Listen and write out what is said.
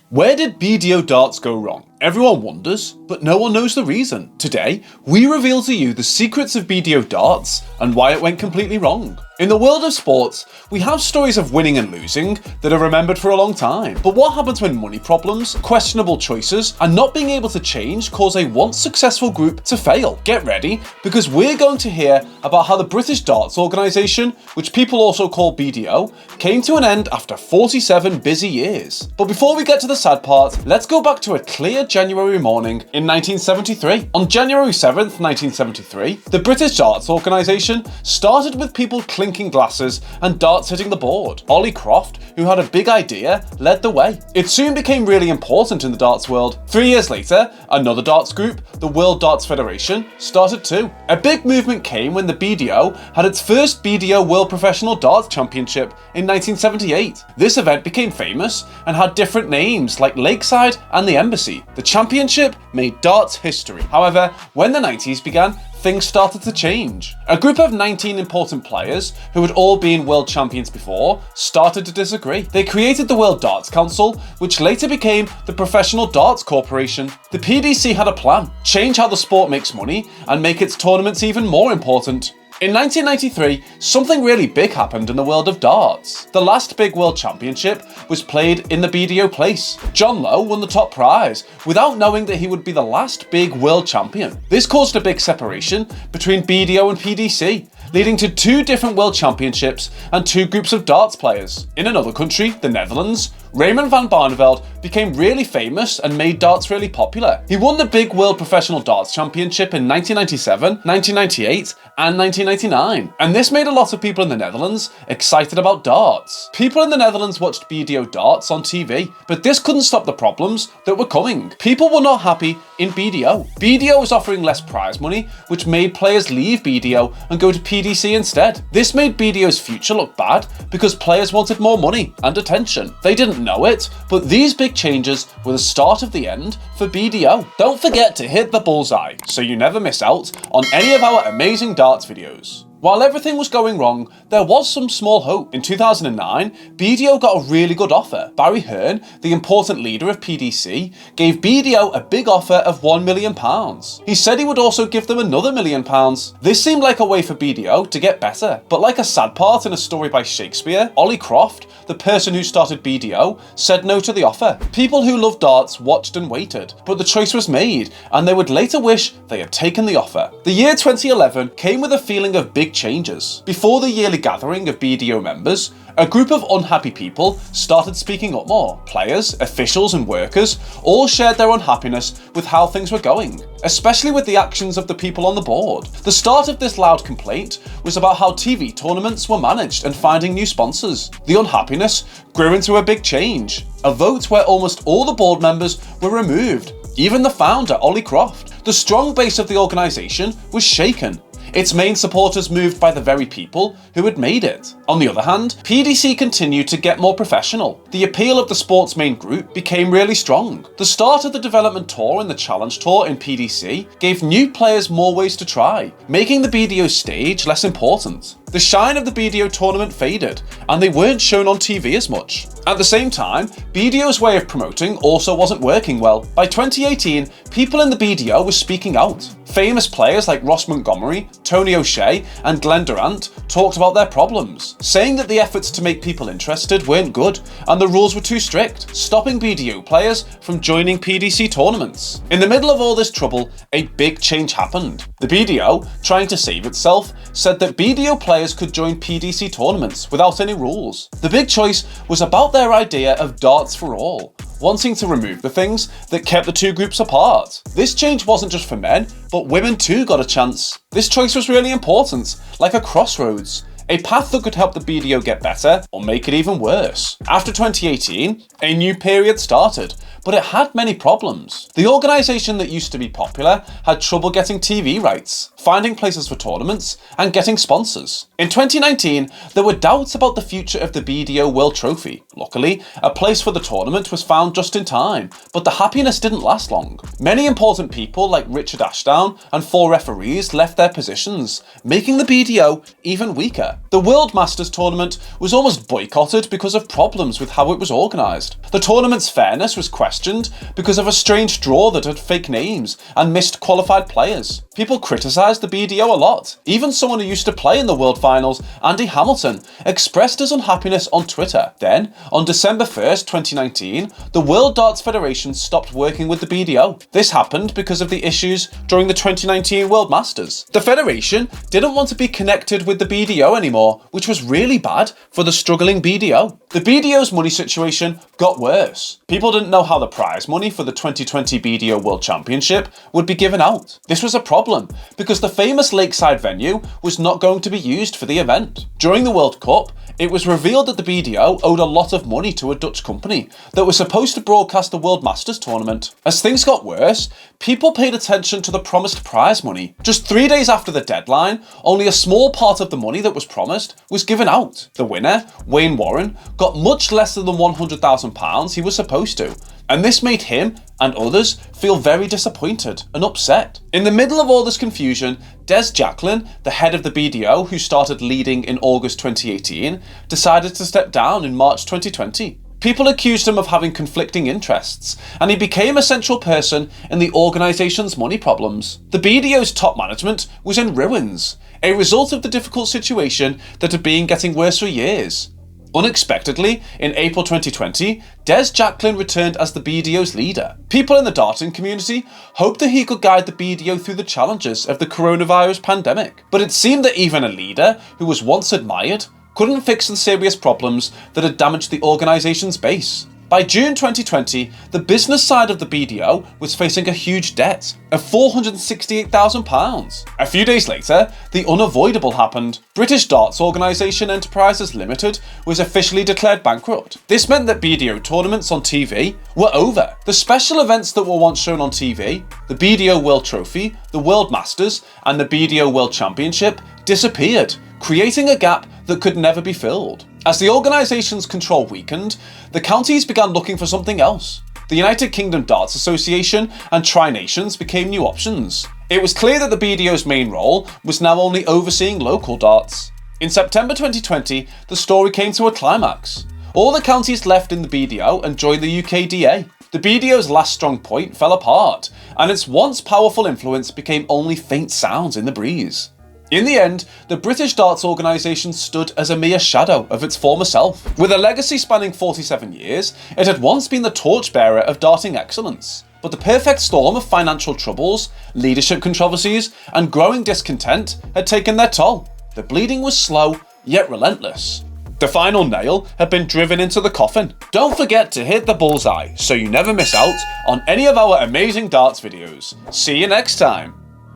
Where did BDO darts go wrong? Everyone wonders, but no one knows the reason. Today, we reveal to you the secrets of BDO darts and why it went completely wrong. In the world of sports, we have stories of winning and losing that are remembered for a long time. But what happens when money problems, questionable choices, and not being able to change cause a once successful group to fail? Get ready, because we're going to hear about how the British Darts Organisation, which people also call BDO, came to an end after 47 busy years. But before we get to the sad part, let's go back to a clear January morning in 1973. On January 7th, 1973, the British Darts Organisation started with people clinking glasses and darts hitting the board. Ollie Croft, who had a big idea, led the way. It soon became really important in the darts world. 3 years later, another darts group, the World Darts Federation, started too. A big movement came when the BDO had its first BDO World Professional Darts Championship in 1978. This event became famous and had different names like Lakeside and the Embassy. The championship made darts history. However, when the 90s began, things started to change. A group of 19 important players, who had all been world champions before, started to disagree. They created the World Darts Council, which later became the Professional Darts Corporation. The PDC had a plan: change how the sport makes money and make its tournaments even more important. In 1993, something really big happened in the world of darts. The last big world championship was played in the BDO place. John Lowe won the top prize without knowing that he would be the last big world champion. This caused a big separation between BDO and PDC, leading to two different world championships and two groups of darts players. In another country, the Netherlands, Raymond van Barneveld became really famous and made darts really popular. He won the big World Professional Darts Championship in 1997, 1998 and 1999, and this made a lot of people in the Netherlands excited about darts. People in the Netherlands watched BDO darts on TV, but this couldn't stop the problems that were coming. People were not happy in BDO. BDO was offering less prize money, which made players leave BDO and go to PDC instead. This made BDO's future look bad because players wanted more money and attention. They didn't know it, but these big changes were the start of the end for BDO. Don't forget to hit the bullseye so you never miss out on any of our amazing darts videos. While everything was going wrong, there was some small hope. In 2009, BDO got a really good offer. Barry Hearn, the important leader of PDC, gave BDO a big offer of £1 million. He said he would also give them another £1 million. This seemed like a way for BDO to get better, but like a sad part in a story by Shakespeare, Ollie Croft, the person who started BDO, said no to the offer. People who loved darts watched and waited, but the choice was made, and they would later wish they had taken the offer. The year 2011 came with a feeling of big changes. Before the yearly gathering of BDO members, a group of unhappy people started speaking up more. Players, officials and workers all shared their unhappiness with how things were going, especially with the actions of the people on the board. The start of this loud complaint was about how TV tournaments were managed and finding new sponsors. The unhappiness grew into a big change, a vote where almost all the board members were removed, even the founder, Ollie Croft. The strong base of the organisation was shaken. Its main supporters moved by the very people who had made it. On the other hand, PDC continued to get more professional. The appeal of the sport's main group became really strong. The start of the development tour and the challenge tour in PDC gave new players more ways to try, making the BDO stage less important. The shine of the BDO tournament faded, and they weren't shown on TV as much. At the same time, BDO's way of promoting also wasn't working well. By 2018, people in the BDO were speaking out. Famous players like Ross Montgomery, Tony O'Shea and Glenn Durant talked about their problems, saying that the efforts to make people interested weren't good and the rules were too strict, stopping BDO players from joining PDC tournaments. In the middle of all this trouble, a big change happened. The BDO, trying to save itself, said that BDO players could join PDC tournaments without any rules. The big choice was about their idea of darts for all, wanting to remove the things that kept the two groups apart. This change wasn't just for men, but women too got a chance. This choice was really important, like a crossroads, a path that could help the BDO get better or make it even worse. After 2018, a new period started. but it had many problems. The organisation that used to be popular had trouble getting TV rights, finding places for tournaments, and getting sponsors. In 2019, there were doubts about the future of the BDO World Trophy. Luckily, a place for the tournament was found just in time, but the happiness didn't last long. Many important people like Richard Ashdown and 4 referees left their positions, making the BDO even weaker. The World Masters tournament was almost boycotted because of problems with how it was organised. The tournament's fairness was questioned because of a strange draw that had fake names and missed qualified players. People criticised the BDO a lot. Even someone who used to play in the World Finals, Andy Hamilton, expressed his unhappiness on Twitter. Then, on December 1st, 2019, the World Darts Federation stopped working with the BDO. This happened because of the issues during the 2019 World Masters. The Federation didn't want to be connected with the BDO anymore, which was really bad for the struggling BDO. The BDO's money situation got worse. People didn't know how the prize money for the 2020 BDO World Championship would be given out. This was a problem because the famous lakeside venue was not going to be used for the event. During the World Cup, it was revealed that the BDO owed a lot of money to a Dutch company that was supposed to broadcast the World Masters tournament. As things got worse, people paid attention to the promised prize money. Just 3 days after the deadline, only a small part of the money that was promised was given out. The winner, Wayne Warren, got much less than the £100,000 he was supposed to, and this made him and others feel very disappointed and upset. In the middle of all this confusion, Des Jacklin, the head of the BDO who started leading in August 2018, decided to step down in March 2020. People accused him of having conflicting interests, and he became a central person in the organisation's money problems. The BDO's top management was in ruins, a result of the difficult situation that had been getting worse for years. Unexpectedly, in April 2020, Des Jacklin returned as the BDO's leader. People in the darting community hoped that he could guide the BDO through the challenges of the coronavirus pandemic. But it seemed that even a leader who was once admired couldn't fix the serious problems that had damaged the organisation's base. By June 2020, the business side of the BDO was facing a huge debt of £468,000. A few days later, the unavoidable happened. British Darts Organisation Enterprises Limited was officially declared bankrupt. This meant that BDO tournaments on TV were over. The special events that were once shown on TV, the BDO World Trophy, the World Masters, and the BDO World Championship disappeared, creating a gap that could never be filled. As the organisation's control weakened, the counties began looking for something else. The United Kingdom Darts Association and Tri-Nations became new options. It was clear that the BDO's main role was now only overseeing local darts. In September 2020, the story came to a climax. All the counties left in the BDO and joined the UKDA. The BDO's last strong point fell apart, and its once powerful influence became only faint sounds in the breeze. In the end, the British Darts Organisation stood as a mere shadow of its former self. With a legacy spanning 47 years, it had once been the torchbearer of darting excellence. But the perfect storm of financial troubles, leadership controversies, and growing discontent had taken their toll. The bleeding was slow, yet relentless. The final nail had been driven into the coffin. Don't forget to hit the bullseye so you never miss out on any of our amazing darts videos. See you next time.